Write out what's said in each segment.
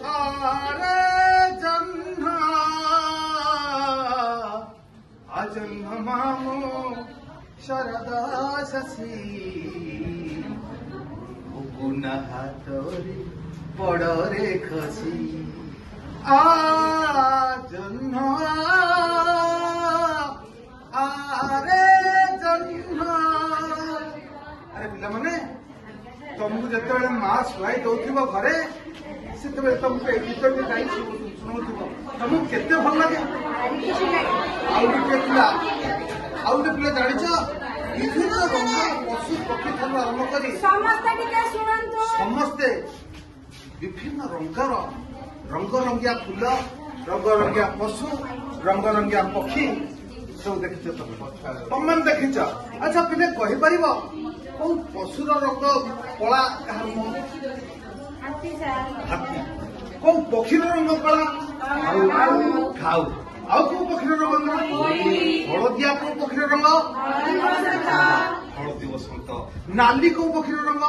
आरे जन्म अजन्म मामो शरदा शशि उकुना हातरे पड़रे खसी जन्म आरे जन्म। अरे पिला माने तुमको जिते माँ शुआई दौथिब घरे से तुमको ये गीत भी गाई शुणुव तुमको केते भल लगे। आउ गोटे पिला जानिछ विभिन्न रंग पशु पक्षी ठार आरंभ कर समस्ते विभिन्न रंगर रंग रंगिया फूल रंग रंगिया पशु रंग रंगिया पक्षी सब देखिच तुम देखिच। अच्छा पिले कहीपर कौ पशुर रंग कला हाथी कौ पक्षीर रंग कला खाऊ आउ कौ पक्षीर रंग हलदिया कौ पक्षीर रंग हलदी बसंत नाली कौ पक्षीर रंग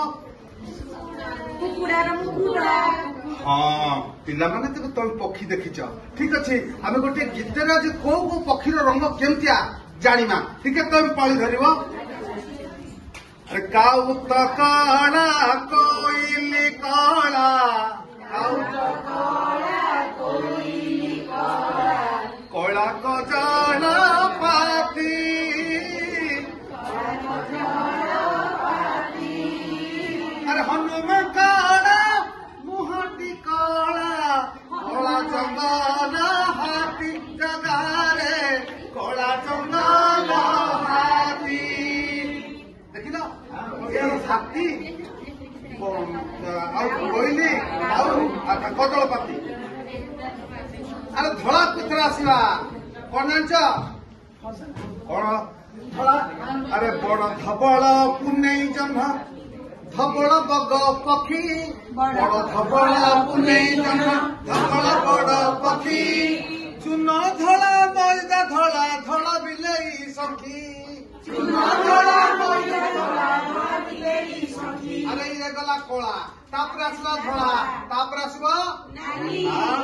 हाँ पिला माने तुम पक्षी देखिच ठीक अच्छे आम गोटे गीतर आज कौ कौ पक्षीर रंग केमतिया जानिमा ठीक है तुम पाली धर काऊ तो काला कोइली काला कोला को जाना पाती अरे हनुमान काला मुहटी काला कोला जंगल हाथी जगारे कोला जंगल हाथी देखिल हाथी कोइली कदल पाती अरे धड़ा कुतरा आसला कौन जान कौन धड़ा अरे बड़ धबल पुनेई जन्ह धबल बग पक्षी बड़ धबल पुनेई जन्ह धबल बड़ पक्षी चुन धड़ा मैदा धड़ा धड़ा बिलेई सखी अरे ये गला कोला तापर आसला धड़ा तापर आसबो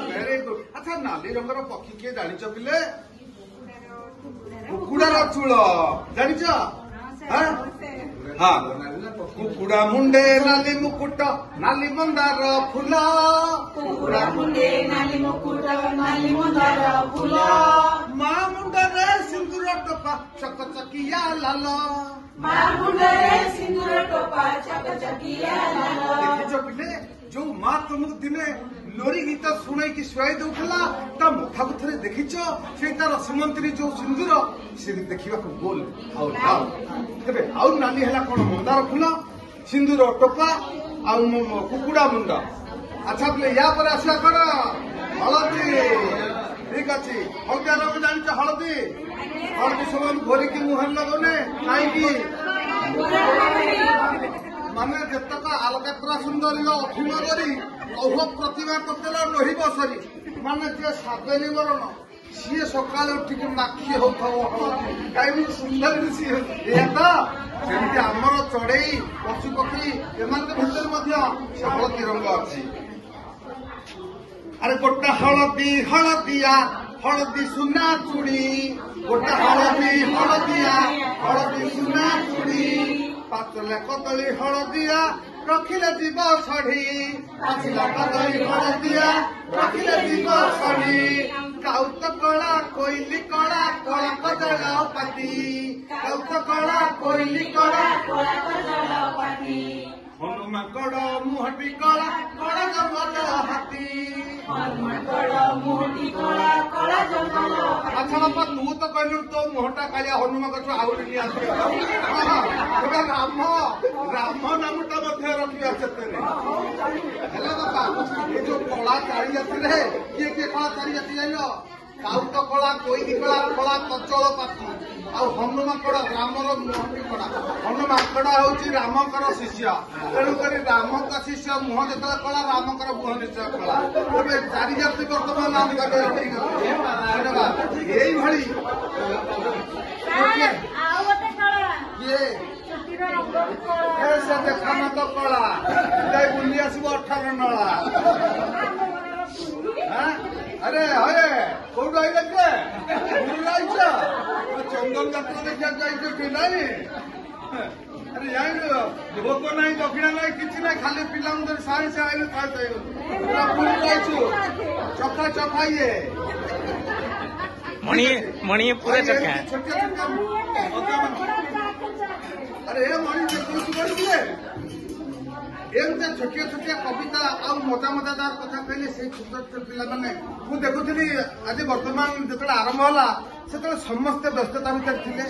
वेरी गुड। अच्छा नाली रंगर पक्षी किए जानिच पिले कुकुड़ार चूल जानिच हाँ कुकुड़ा मुंडे नाली मुकुट नाली मंदार फूल कुकुड़ा मुंडे नाली मुकुट नाली मंदार फूल माँ मुंडरे सिंदूर टोपा चकचकिया लाल माँ मुंडरे सिंदूर टोपा चकचकिया लाल देखिच पिले जो माँ तुमको दिने लोरी गीत शुणाई कि शुआई दौला ता मुखा को थे देखिच से तार सीमंती जो सिंदूर से देखा गोल तेरे आउ नाली है कौन मंदार फूल सिंदूर टोपा कुकुड़ा मुंड। अच्छा बोले या पर आसा कौन हलदी ठीक अच्छे हल्दिया रंग जानिच हलदी हलदी सब घोरिकी मुहर लगने कहीं माने जतक आलकात्रा सुंदरी अफिम करी औह प्रतिभा करदेला लोही बसरी माने जे साबेनी बरण सी सकाल उठिक नाखी होती सुंदर सी सेमती आमर चढ़ई पशु पक्षी एमान भितर से हलदी रंग अच्छी। अरे गोटे हलदी हलदिया हलदी सुना चूड़ी गोटे हलदी हलदिया हलदी सुना चूड़ी पातले कदली हलदिया रखिले जीव षढ़ी पाचिला कदली हलदिया रखिले जीव षढ़ी काउत कला कोइली कला कला कदल पाती काउत कला कोइली कला कला कदल पाती हनुमान कड़ मुहटी कला कड़ा जंगल हाथी हनुमान कड़ मुहटी कला कड़ा जंगल। अच्छा बापा तू तो कहलु तो मुहटा कालिया हनुमान कछ आउरी नि आसे राम राम नामटा मध्य रखी आछतने हेला बापा ये जो कला चारी जाती रे किए कला चारी जाती जाइलो काउत कला कोइली कला कला कचल पाती आ हनुमान कड़ा रामर मुहटी कड़ा हनुमान कड़ा हूँ रामकर शिष्य तेणुक राम का शिष्य मुह जो कला रामकर मुह निश्चय कला तेरे चारि जाति बर्तमान देखा तो कला बुली आसब 18 नला अरे अरे कौटू आइल के चंदन जात्रा देखा जाइए कि नहीं अरे जाइल भोग ना दक्षिणा ना कि ना खाली पिला सारी से आइल चखा चखा ये मणि पूरा चखा अरे मणि एमती छोटिया छोटिया कविता आ मजा मजादार कथा कहले से छोट छोट पिला मैंने मुझे देखुली आज बर्तमान जो आरंभ है से समस्ते व्यस्तता भितर थे